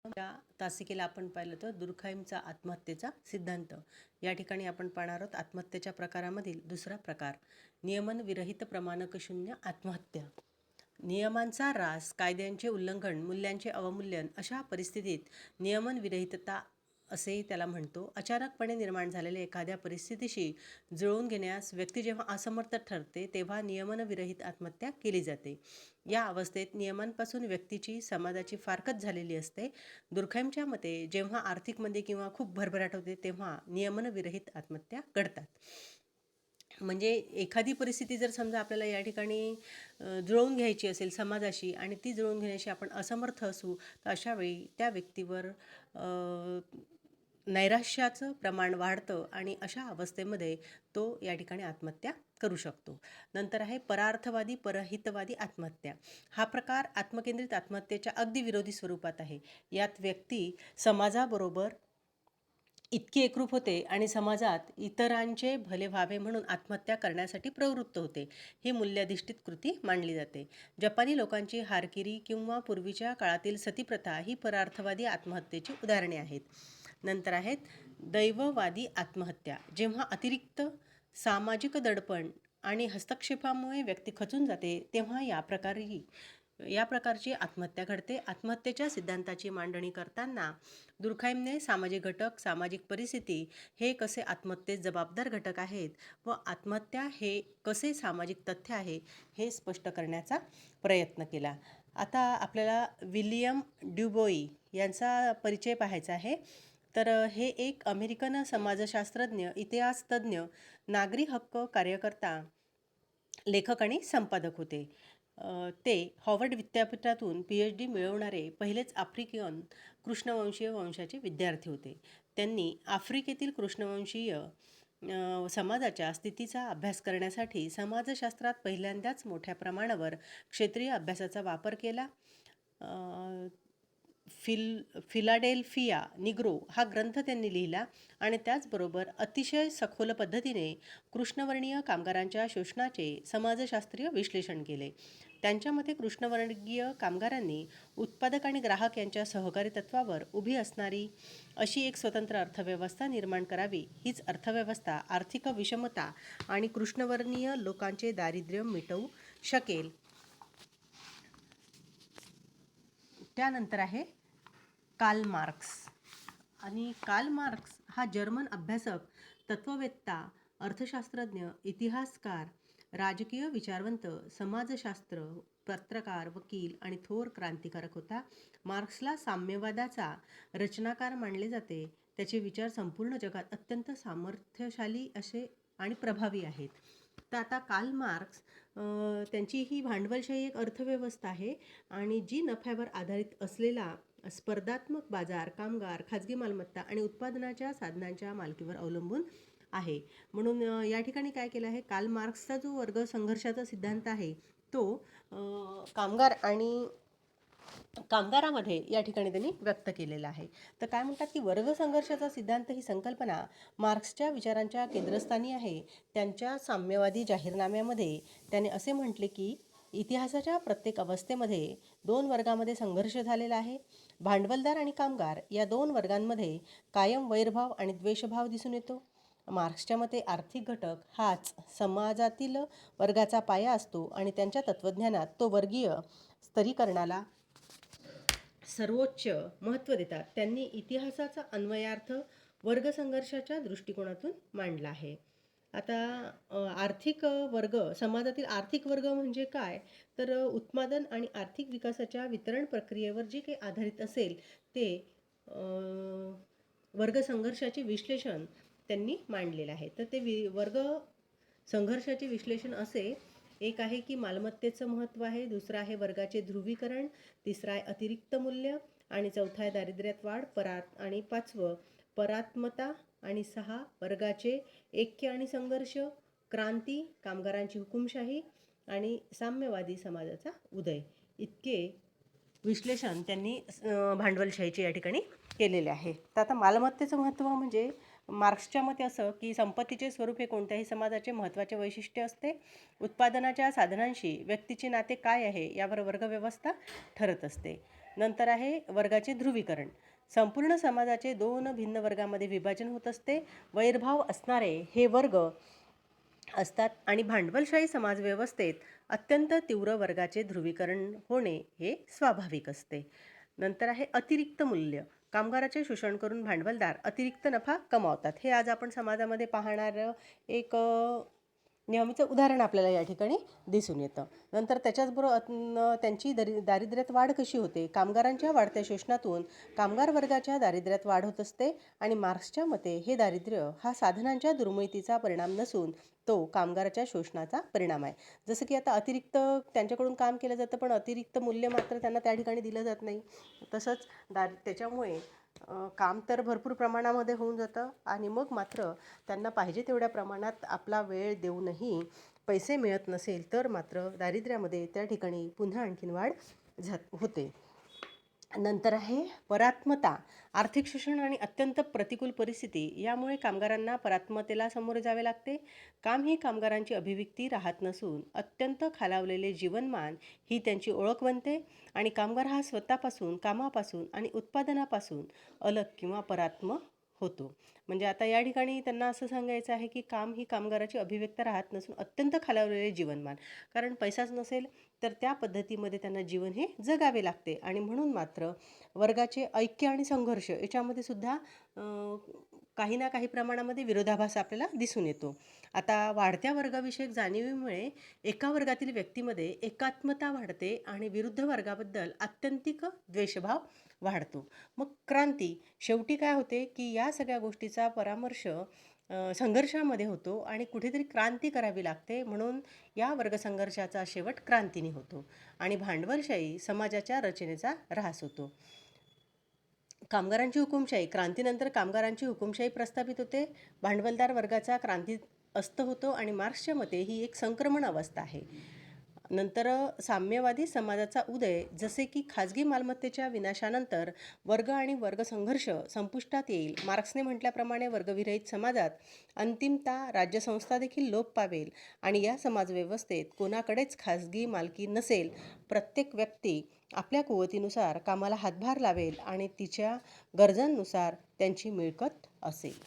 या तासिकेला आपण पाहिलं तर दुर्खाईमचा आत्महत्येचा सिद्धांत. या ठिकाणी आपण पाहणार आहोत आत्महत्येच्या प्रकारामधील दुसरा प्रकार, नियमन विरहित प्रमाणकशून्य आत्महत्या. नियमांचा ऱ्हास, कायद्यांचे उल्लंघन, मूल्यांचे अवमूल्यन अशा परिस्थितीत नियमन विरहितता असेही त्याला म्हणतो. अचानकपणे निर्माण झालेल्या एखाद्या परिस्थितीशी जुळवून घेण्यास व्यक्ती जेव्हा असमर्थ ठरते तेव्हा नियमनविरहित आत्महत्या केली जाते. या अवस्थेत नियमांपासून व्यक्तीची, समाजाची फारकत झालेली असते. दुर्खैमच्या मते जेव्हा आर्थिक मंदी किंवा खूप भरभराट होते तेव्हा नियमनविरहित आत्महत्या घडतात. म्हणजे एखादी परिस्थिती जर समजा आपल्याला या ठिकाणी जुळवून घ्यायची असेल समाजाशी आणि ती जुळवून घेण्याशी आपण असमर्थ असू, तर अशावेळी त्या व्यक्तीवर नैराश्याचं प्रमाण वाढतं आणि अशा अवस्थेमध्ये तो या ठिकाणी आत्महत्या करू शकतो. नंतर आहे परार्थवादी परहितवादी आत्महत्या. हा प्रकार आत्मकेंद्रित आत्महत्येच्या अगदी विरोधी स्वरूपात आहे. यात व्यक्ती समाजाबरोबर इतकी एकरूप होते आणि समाजात इतरांचे भले व्हावे म्हणून आत्महत्या करण्यासाठी प्रवृत्त होते. ही मूल्याधिष्ठित कृती मानली जाते. जपानी लोकांची हारकिरी किंवा पूर्वीच्या काळातील सतीप्रथा ही परार्थवादी आत्महत्येची उदाहरणे आहेत. नंतर आहेत दैववादी आत्महत्या. जेव्हा अतिरिक्त सामाजिक दडपण आणि हस्तक्षेपामुळे व्यक्ती खचून जाते तेव्हा या प्रकारची आत्महत्या घडते. आत्महत्येच्या सिद्धांताची मांडणी करताना दुर्खाईमने सामाजिक घटक, सामाजिक परिस्थिती हे कसे आत्महत्येस जबाबदार घटक आहेत व आत्महत्या हे कसे सामाजिक तथ्य आहे हे स्पष्ट करण्याचा प्रयत्न केला. आता आपल्याला विलियम ड्युबोई यांचा परिचय पाहायचा आहे. तर हे एक अमेरिकन समाजशास्त्रज्ञ, इतिहासतज्ञ, नागरी हक्क कार्यकर्ता, लेखक आणि संपादक होते. ते हॉवर्ड विद्यापीठातून PhD मिळवणारे पहिलेच आफ्रिकन कृष्णवंशीय वंशाचे विद्यार्थी होते. त्यांनी आफ्रिकेतील कृष्णवंशीय समाजाच्या स्थितीचा अभ्यास करण्यासाठी समाजशास्त्रात पहिल्यांदाच मोठ्या प्रमाणावर क्षेत्रीय अभ्यासाचा वापर केला. फिलाडेल्फिया निग्रो हा ग्रंथ त्यांनी लिहिला आणि त्याचबरोबर अतिशय सखोल पद्धतीने कृष्णवर्णीय कामगारांच्या शोषणाचे समाजशास्त्रीय विश्लेषण केले. त्यांच्या मते कृष्णवर्गीय कामगारांनी उत्पादक आणि ग्राहक यांच्या सहकारी तत्वावर उभी असणारी अशी एक स्वतंत्र अर्थव्यवस्था निर्माण करावी. हीच अर्थव्यवस्था आर्थिक विषमता आणि कृष्णवर्णीय लोकांचे दारिद्र्य मिटवू शकेल. त्यानंतर आहे कार्ल मार्क्स. आणि कार्ल मार्क्स हा जर्मन अभ्यासक, तत्त्ववेत्ता, अर्थशास्त्रज्ञ, इतिहासकार, राजकीय विचारवंत, समाजशास्त्र, पत्रकार, वकील आणि थोर क्रांतिकारक होता. मार्क्सला साम्यवादाचा रचनाकार मानले जाते. त्याचे विचार संपूर्ण जगात अत्यंत सामर्थ्यशाली असे आणि प्रभावी आहेत. तर आता कार्ल मार्क्स त्यांची ही भांडवलशाही एक अर्थव्यवस्था आहे आणि जी नफ्यावर आधारित असलेला स्पर्धात्मक बाजार, कामगार, खाजगी मालमत्ता आणि उत्पादनाच्या साधनांच्या मालकीवर अवलंबून आहे. म्हणून या ठिकाणी काय केलं आहे, कार्ल मार्क्सचा जो वर्ग संघर्षाचा सिद्धांत आहे तो कामगारामध्ये या ठिकाणी त्यांनी व्यक्त केलेला आहे. तर काय म्हणतात की वर्ग संघर्षाचा सिद्धांत ही संकल्पना मार्क्सच्या विचारांच्या केंद्रस्थानी आहे. त्यांच्या साम्यवादी जाहीरनाम्यामध्ये त्याने असे म्हटले की इतिहासाच्या प्रत्येक अवस्थेमध्ये दोन वर्गामध्ये संघर्ष झालेला आहे. भांडवलदार आणि कामगार या दोन वर्गांमध्ये कायम वैरभाव आणि द्वेषभाव दिसून येतो. मार्क्सच्या मते आर्थिक घटक हाच समाजातील वर्गाचा पाया असतो आणि त्यांच्या तत्त्वज्ञानात तो वर्गीय स्तरीकरणाला सर्वोच्च महत्त्व देतात. त्यांनी इतिहासाचा अन्वयार्थ वर्गसंघर्षाच्या दृष्टिकोनातून मांडला आहे. आता आर्थिक वर्ग, समाजातील आर्थिक वर्ग म्हणजे काय, तर उत्पादन आणि आर्थिक विकासाच्या वितरण प्रक्रियेवर जे काही आधारित असेल ते वर्ग संघर्षाचे विश्लेषण त्यांनी मांडलेलं आहे. तर ते वर्ग संघर्षाचे विश्लेषण असे एक आहे की मालमत्तेचं महत्त्व आहे, दुसरं आहे वर्गाचे ध्रुवीकरण, तिसरं आहे अतिरिक्त मूल्य आणि चौथा आहे दारिद्र्यात वाढ, आणि पाचवं परात्मता आणि सहा वर्गाचे ऐक्य आणि संघर्ष, क्रांती, कामगारांची हुकुमशाही आणि साम्यवादी समाजाचा उदय. इतके विश्लेषण त्यांनी भांडवलशाहीचे या ठिकाणी केलेले आहे. तर आता मालमत्तेचं महत्त्व म्हणजे मार्क्सच्या मते असं की संपत्तीचे स्वरूप हे कोणत्याही समाजाचे महत्त्वाचे वैशिष्ट्य असते. उत्पादनाच्या साधनांशी व्यक्तीचे नाते काय आहे यावर वर्गव्यवस्था ठरत असते. नंतर आहे वर्गाचे ध्रुवीकरण. संपूर्ण समाजाचे 2 भिन्न वर्गामध्ये विभाजन होत असते. वैरभाव असणारे हे वर्ग असतात आणि भांडवलशाही समाजव्यवस्थेत अत्यंत तीव्र वर्गाचे ध्रुवीकरण होणे हे स्वाभाविक असते. नंतर आहे अतिरिक्त मूल्य. कामगाराचे शोषण करून भांडवलदार अतिरिक्त नफा कमावतात. हे आज आपण समाजामध्ये पाहणारं एक नेहमीचं उदाहरण आपल्याला या ठिकाणी दिसून येतं. नंतर त्याच्याचबरोबर त्यांची दारिद्र्यात वाढ कशी होते? कामगारांच्या वाढत्या शोषणातून कामगार वर्गाच्या दारिद्र्यात वाढ होत असते आणि मार्क्सच्या मते हे दारिद्र्य हा साधनांच्या दुर्मिळतीचा परिणाम नसून तो कामगाराच्या शोषणाचा परिणाम आहे. जसं की आता अतिरिक्त त्यांच्याकडून काम केलं जातं, पण अतिरिक्त मूल्य मात्र त्यांना त्या ठिकाणी दिलं जात नाही. तसंच त्याच्यामुळे काम तर भरपूर प्रमाणामध्ये होऊन जातं आणि मग मात्र त्यांना पाहिजे तेवढ्या प्रमाणात आपला वेळ देऊनही पैसे मिळत नसेल तर मात्र दारिद्र्यामध्ये त्या ठिकाणी पुन्हा आणखीन वाढ होते. नंतर आहे परात्मता. आर्थिक शोषण आणि अत्यंत प्रतिकूल परिस्थिती यामुळे कामगारांना परात्मतेला सामोरे जावे लागते. काम ही कामगारांची अभिव्यक्ती राहत नसून अत्यंत खालावलेले जीवनमान ही त्यांची ओळख बनते आणि कामगार हा स्वतःपासून, कामापासून आणि उत्पादनापासून अलग किंवा परात्म होतो. म्हणजे आता या ठिकाणी त्यांना असं सांगायचं आहे की काम ही कामगाराची अभिव्यक्ती राहत नसून अत्यंत खालावलेले जीवनमान, कारण पैसाच नसेल तर त्या पद्धतीमध्ये त्यांना जीवन हे जगावे लागते आणि म्हणून मात्र वर्गाचे ऐक्य आणि संघर्ष याच्यामध्ये सुद्धा काही ना काही प्रमाणामध्ये विरोधाभास आपल्याला दिसून येतो. आता वाढत्या वर्गाविषयक जाणीवेमुळे एका वर्गातील व्यक्तीमध्ये एकात्मता वाढते आणि विरुद्ध वर्गाबद्दल आत्यंतिक द्वेषभाव वाढतो. मग क्रांती शेवटी काय होते की या सगळ्या गोष्टीचा परामर्श संघर्षामध्ये होतो आणि कुठेतरी क्रांती करावी लागते. म्हणून या वर्गसंघर्षाचा शेवट क्रांतीने होतो आणि भांडवलशाही समाजाच्या रचनेचा ऱ्हास होतो. कामगारांची हुकुमशाही. क्रांतीनंतर कामगारांची हुकुमशाही प्रस्थापित होते. भांडवलदार वर्गाचा क्रांती अस्त होतो आणि मार्क्सच्या मते ही एक संक्रमण अवस्था आहे. नंतर साम्यवादी समाजाचा उदय. जसे की खाजगी मालमत्तेच्या विनाशानंतर वर्ग आणि वर्गसंघर्ष संपुष्टात येईल. मार्क्सने म्हटल्याप्रमाणे वर्गविरहित समाजात अंतिमतः राज्यसंस्था देखील लोप पावेल आणि या समाजव्यवस्थेत कोणाकडेच खाजगी मालकी नसेल. प्रत्येक व्यक्ती आपल्या कुवतीनुसार कामाला हातभार लावेल आणि तिच्या गरजांनुसार त्यांची मिळकत असेल.